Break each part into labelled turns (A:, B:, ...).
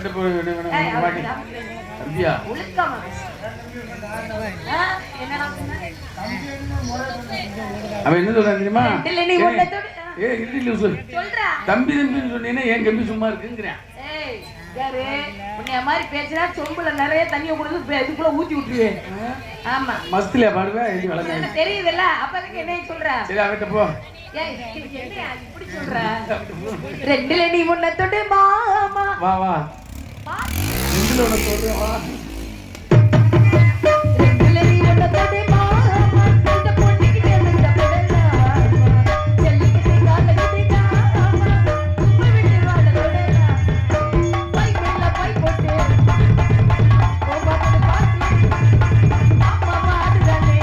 A: அவர்கிட்ட போய் தம்பியா அவன் என்ன சொல்றான் தெரியுமா? தம்பி தம்பி சொன்னீங்கன்னா என் கம்பி சும்மா இருக்குங்கிறேன்.
B: மாதிரி பேசுறா சொம்புல நிறைய தண்ணியை கொடுத்து இதுக்குள்ள ஊத்தி விட்டுருவேன். ஆமா
A: மஸ்தில பாடுவேன்
B: தெரியுதுல்ல. அப்பதுக்கு என்ன சொல்ற?
A: சரி அவகிட்ட போ.
B: இப்படி சொல்ற ரெண்டுல நீ முன்ன தொட்டு மாமா
A: வா வா ரெண்டுல உன சொல்றேன் வா.
B: ரெண்டுல நீ முன்ன தொட்டு மாமா இந்த பொண்ணுக்கிட்ட இந்த பொடலா செல்லிக்கிட்டு காலக்கிட்டு காமா உப்பு விட்டு வாழ தொடரா பை மேல பை போட்டு ஓ பாட்டு பாட்டு அம்மா பாடுறானே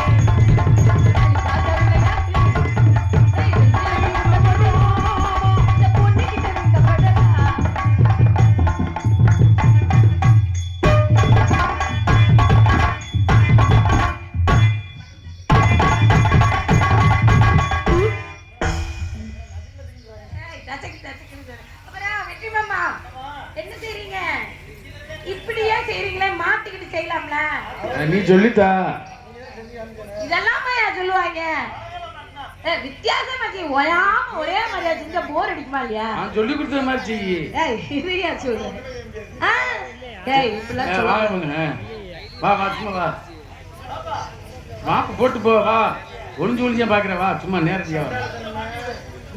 A: நீ சொல்லித்தா.
B: இதெல்லாம் சொல்லுவாங்க வித்தியாசமா செய்ய ஓயாம ஒரே மாதிரியா செஞ்சா போர் அடிக்குமா இல்லையா?
A: நான் சொல்லி கொடுத்த மாதிரி செய்யி.
B: இதையா சொல்றேன்.
A: வா வா சும்மா வா மாப்பு போட்டு போ வா. ஒளிஞ்சு ஒளிஞ்சா பாக்குற வா சும்மா நேரடியா.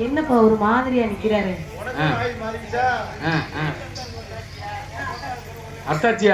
B: என்னப்பா ஒரு மாதிரியா நிக்கிறாரு?
A: அத்தாச்சியா